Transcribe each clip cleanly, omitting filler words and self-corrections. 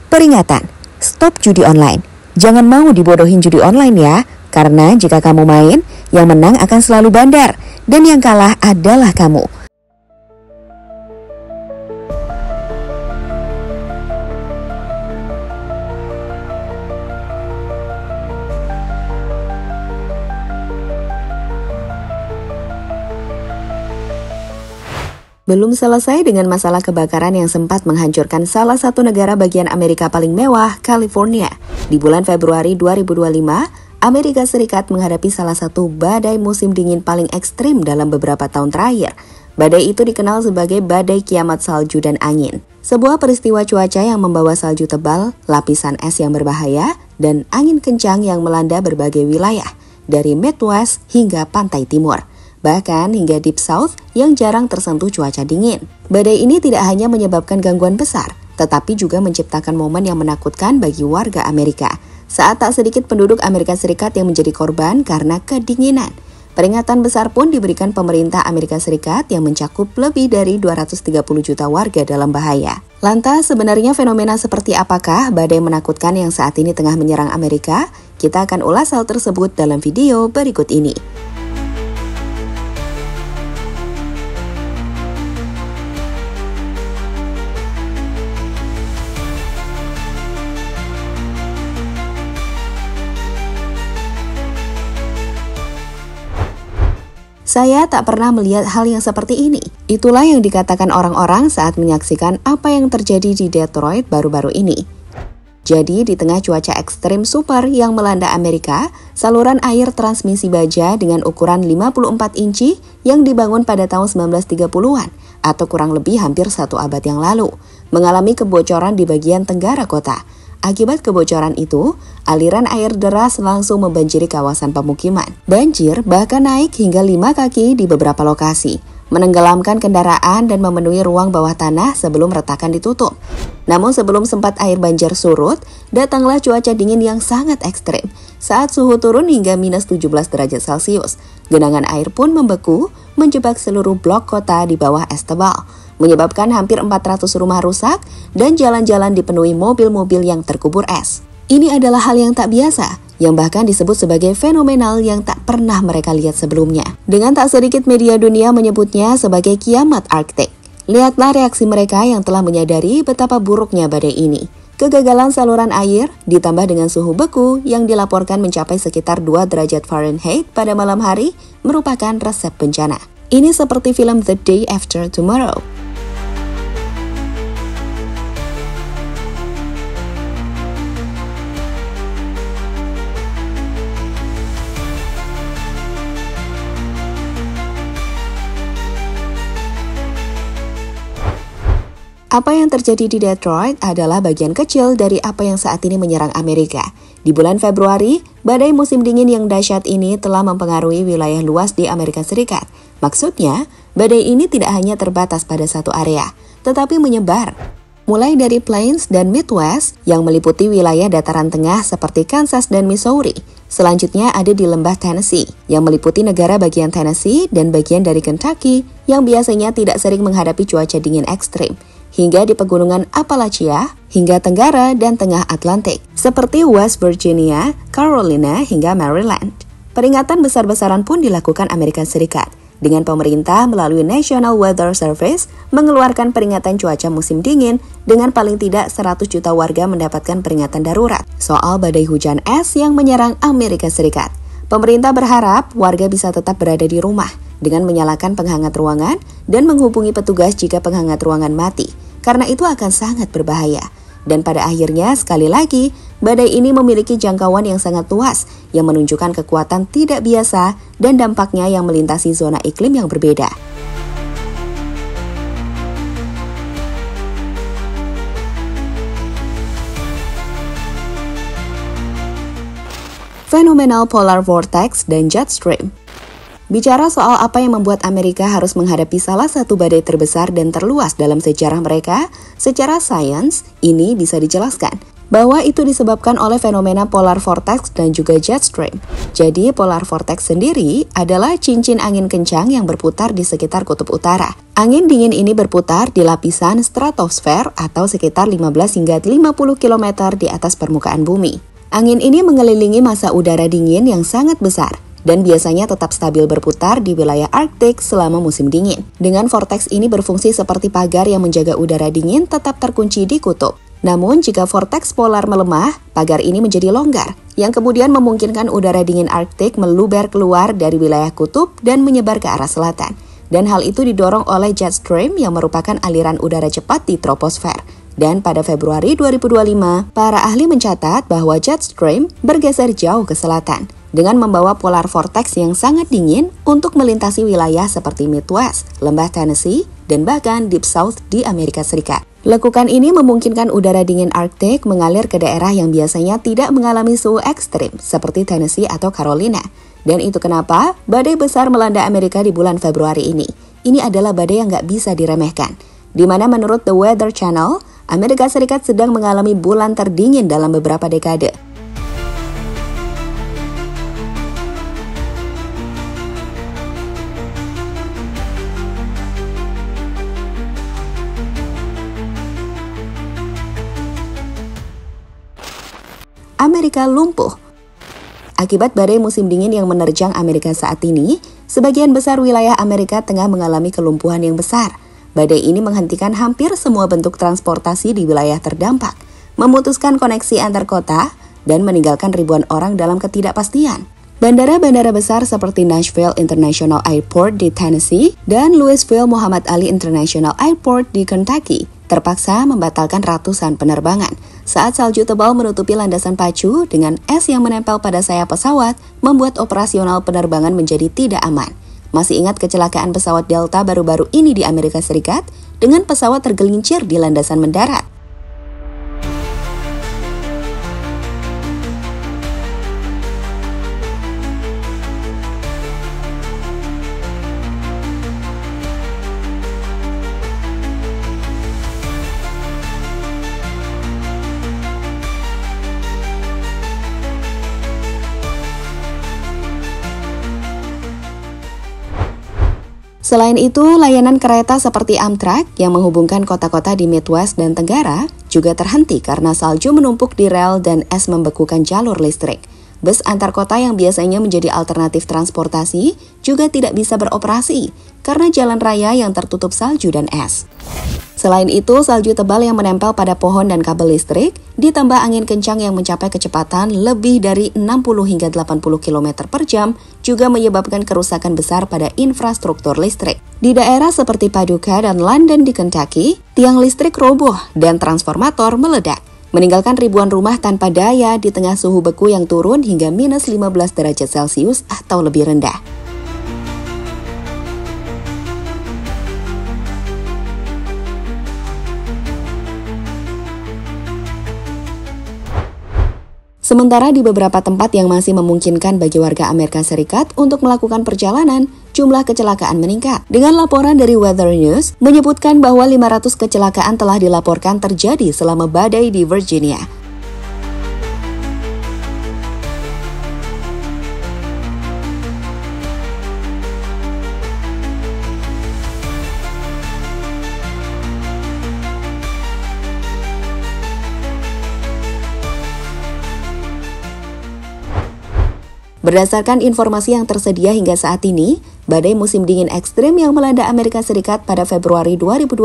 Peringatan, stop judi online. Jangan mau dibodohin judi online ya, karena jika kamu main, yang menang akan selalu bandar, dan yang kalah adalah kamu. Belum selesai dengan masalah kebakaran yang sempat menghancurkan salah satu negara bagian Amerika paling mewah, California. Di bulan Februari 2025, Amerika Serikat menghadapi salah satu badai musim dingin paling ekstrim dalam beberapa tahun terakhir. Badai itu dikenal sebagai badai kiamat salju dan angin. Sebuah peristiwa cuaca yang membawa salju tebal, lapisan es yang berbahaya, dan angin kencang yang melanda berbagai wilayah, dari Midwest hingga pantai timur. Bahkan hingga Deep South yang jarang tersentuh cuaca dingin. Badai ini tidak hanya menyebabkan gangguan besar, tetapi juga menciptakan momen yang menakutkan bagi warga Amerika. Saat tak sedikit penduduk Amerika Serikat yang menjadi korban karena kedinginan. Peringatan besar pun diberikan pemerintah Amerika Serikat yang mencakup lebih dari 230 juta warga dalam bahaya. Lantas sebenarnya fenomena seperti apakah badai menakutkan yang saat ini tengah menyerang Amerika? Kita akan ulas hal tersebut dalam video berikut ini. Saya tak pernah melihat hal yang seperti ini. Itulah yang dikatakan orang-orang saat menyaksikan apa yang terjadi di Detroit baru-baru ini. Jadi, di tengah cuaca ekstrim super yang melanda Amerika, saluran air transmisi baja dengan ukuran 54 inci yang dibangun pada tahun 1930-an, atau kurang lebih hampir satu abad yang lalu, mengalami kebocoran di bagian tenggara kota. Akibat kebocoran itu, aliran air deras langsung membanjiri kawasan pemukiman. Banjir bahkan naik hingga 5 kaki di beberapa lokasi, menenggelamkan kendaraan dan memenuhi ruang bawah tanah sebelum retakan ditutup. Namun sebelum sempat air banjir surut, datanglah cuaca dingin yang sangat ekstrim. Saat suhu turun hingga minus 17 derajat Celcius, genangan air pun membeku, menjebak seluruh blok kota di bawah es tebal, menyebabkan hampir 400 rumah rusak dan jalan-jalan dipenuhi mobil-mobil yang terkubur es. Ini adalah hal yang tak biasa, yang bahkan disebut sebagai fenomenal yang tak pernah mereka lihat sebelumnya. Dengan tak sedikit media dunia menyebutnya sebagai kiamat Arktik. Lihatlah reaksi mereka yang telah menyadari betapa buruknya badai ini. Kegagalan saluran air ditambah dengan suhu beku yang dilaporkan mencapai sekitar 2 derajat Fahrenheit pada malam hari merupakan resep bencana. Ini seperti film The Day After Tomorrow. Apa yang terjadi di Detroit adalah bagian kecil dari apa yang saat ini menyerang Amerika. Di bulan Februari, badai musim dingin yang dahsyat ini telah mempengaruhi wilayah luas di Amerika Serikat. Maksudnya, badai ini tidak hanya terbatas pada satu area, tetapi menyebar. Mulai dari Plains dan Midwest yang meliputi wilayah dataran tengah seperti Kansas dan Missouri. Selanjutnya ada di lembah Tennessee yang meliputi negara bagian Tennessee dan bagian dari Kentucky yang biasanya tidak sering menghadapi cuaca dingin ekstrim. Hingga di pegunungan Appalachia, hingga Tenggara dan Tengah Atlantik, seperti West Virginia, Carolina, hingga Maryland. Peringatan besar-besaran pun dilakukan Amerika Serikat, dengan pemerintah melalui National Weather Service mengeluarkan peringatan cuaca musim dingin dengan paling tidak 100 juta warga mendapatkan peringatan darurat soal badai hujan es yang menyerang Amerika Serikat. Pemerintah berharap warga bisa tetap berada di rumah dengan menyalakan penghangat ruangan dan menghubungi petugas jika penghangat ruangan mati, karena itu akan sangat berbahaya. Dan pada akhirnya, sekali lagi, badai ini memiliki jangkauan yang sangat luas, yang menunjukkan kekuatan tidak biasa dan dampaknya yang melintasi zona iklim yang berbeda. Fenomenal polar vortex dan jet stream. Bicara soal apa yang membuat Amerika harus menghadapi salah satu badai terbesar dan terluas dalam sejarah mereka, secara sains ini bisa dijelaskan. bahwa itu disebabkan oleh fenomena polar vortex dan juga jet stream. Jadi polar vortex sendiri adalah cincin angin kencang yang berputar di sekitar kutub utara. Angin dingin ini berputar di lapisan stratosfer atau sekitar 15 hingga 50 km di atas permukaan bumi. Angin ini mengelilingi massa udara dingin yang sangat besar dan biasanya tetap stabil berputar di wilayah Arktik selama musim dingin. Dengan vortex ini berfungsi seperti pagar yang menjaga udara dingin tetap terkunci di kutub. Namun, jika vortex polar melemah, pagar ini menjadi longgar, yang kemudian memungkinkan udara dingin Arktik meluber keluar dari wilayah kutub dan menyebar ke arah selatan. Dan hal itu didorong oleh jet stream yang merupakan aliran udara cepat di troposfer. Dan pada Februari 2025, para ahli mencatat bahwa jet stream bergeser jauh ke selatan, dengan membawa polar vortex yang sangat dingin untuk melintasi wilayah seperti Midwest, lembah Tennessee, dan bahkan Deep South di Amerika Serikat. Lekukan ini memungkinkan udara dingin Arktik mengalir ke daerah yang biasanya tidak mengalami suhu ekstrim seperti Tennessee atau Carolina. Dan itu kenapa badai besar melanda Amerika di bulan Februari ini. Ini adalah badai yang nggak bisa diremehkan. Di mana menurut The Weather Channel, Amerika Serikat sedang mengalami bulan terdingin dalam beberapa dekade. Amerika lumpuh. Akibat badai musim dingin yang menerjang Amerika saat ini, sebagian besar wilayah Amerika tengah mengalami kelumpuhan yang besar. Badai ini menghentikan hampir semua bentuk transportasi di wilayah terdampak, memutuskan koneksi antar kota, dan meninggalkan ribuan orang dalam ketidakpastian. Bandara-bandara besar seperti Nashville International Airport di Tennessee dan Louisville Muhammad Ali International Airport di Kentucky terpaksa membatalkan ratusan penerbangan saat salju tebal menutupi landasan pacu dengan es yang menempel pada sayap pesawat membuat operasional penerbangan menjadi tidak aman. Masih ingat kecelakaan pesawat Delta baru-baru ini di Amerika Serikat dengan pesawat tergelincir di landasan mendarat? Selain itu, layanan kereta seperti Amtrak yang menghubungkan kota-kota di Midwest dan Tenggara juga terhenti karena salju menumpuk di rel dan es membekukan jalur listrik. Bus antar kota yang biasanya menjadi alternatif transportasi juga tidak bisa beroperasi karena jalan raya yang tertutup salju dan es. Selain itu, salju tebal yang menempel pada pohon dan kabel listrik, ditambah angin kencang yang mencapai kecepatan lebih dari 60 hingga 80 km per jam, juga menyebabkan kerusakan besar pada infrastruktur listrik. Di daerah seperti Paducah dan London di Kentucky, tiang listrik roboh dan transformator meledak, meninggalkan ribuan rumah tanpa daya di tengah suhu beku yang turun hingga minus 15 derajat Celcius atau lebih rendah. Sementara di beberapa tempat yang masih memungkinkan bagi warga Amerika Serikat untuk melakukan perjalanan, jumlah kecelakaan meningkat. Dengan laporan dari Weather News, menyebutkan bahwa 500 kecelakaan telah dilaporkan terjadi selama badai di Virginia. Berdasarkan informasi yang tersedia hingga saat ini, badai musim dingin ekstrim yang melanda Amerika Serikat pada Februari 2025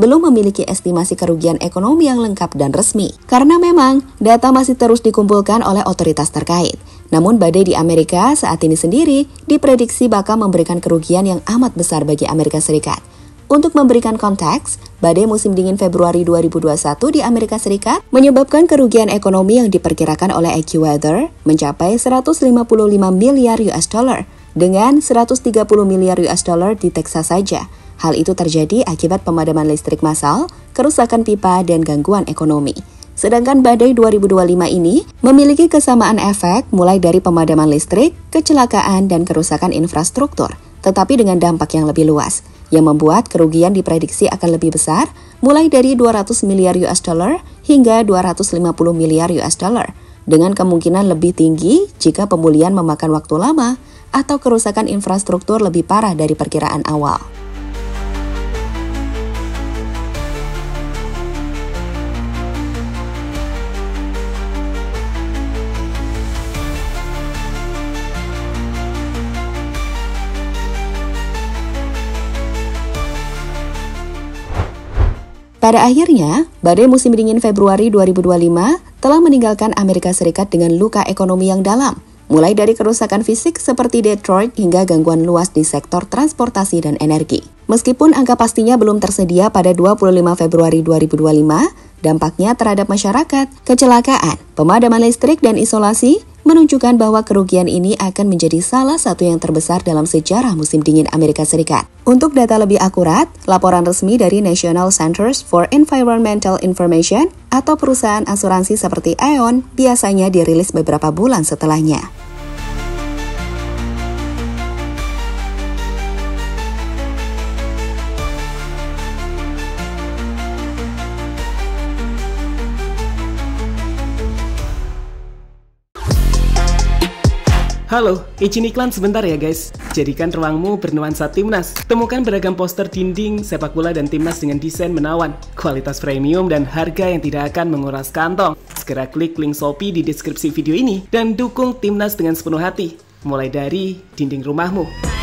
belum memiliki estimasi kerugian ekonomi yang lengkap dan resmi. Karena memang data masih terus dikumpulkan oleh otoritas terkait. Namun badai di Amerika saat ini sendiri diprediksi bakal memberikan kerugian yang amat besar bagi Amerika Serikat. Untuk memberikan konteks, badai musim dingin Februari 2021 di Amerika Serikat menyebabkan kerugian ekonomi yang diperkirakan oleh AccuWeather mencapai 155 miliar US dollar dengan 130 miliar US dollar di Texas saja. Hal itu terjadi akibat pemadaman listrik massal, kerusakan pipa, dan gangguan ekonomi. Sedangkan badai 2025 ini memiliki kesamaan efek mulai dari pemadaman listrik, kecelakaan, dan kerusakan infrastruktur, tetapi dengan dampak yang lebih luas, yang membuat kerugian diprediksi akan lebih besar, mulai dari 200 miliar US dollar hingga 250 miliar US dollar, dengan kemungkinan lebih tinggi jika pemulihan memakan waktu lama atau kerusakan infrastruktur lebih parah dari perkiraan awal. Pada akhirnya, badai musim dingin Februari 2025 telah meninggalkan Amerika Serikat dengan luka ekonomi yang dalam, mulai dari kerusakan fisik seperti Detroit hingga gangguan luas di sektor transportasi dan energi. Meskipun angka pastinya belum tersedia pada 25 Februari 2025, dampaknya terhadap masyarakat, kecelakaan, pemadaman listrik, dan isolasi menunjukkan bahwa kerugian ini akan menjadi salah satu yang terbesar dalam sejarah musim dingin Amerika Serikat. Untuk data lebih akurat, laporan resmi dari National Centers for Environmental Information atau perusahaan asuransi seperti Aon biasanya dirilis beberapa bulan setelahnya. Halo, izin iklan sebentar ya guys. Jadikan ruangmu bernuansa timnas. Temukan beragam poster dinding, sepak bola dan timnas dengan desain menawan, kualitas premium dan harga yang tidak akan menguras kantong. Segera klik link Shopee di deskripsi video ini dan dukung timnas dengan sepenuh hati. Mulai dari dinding rumahmu.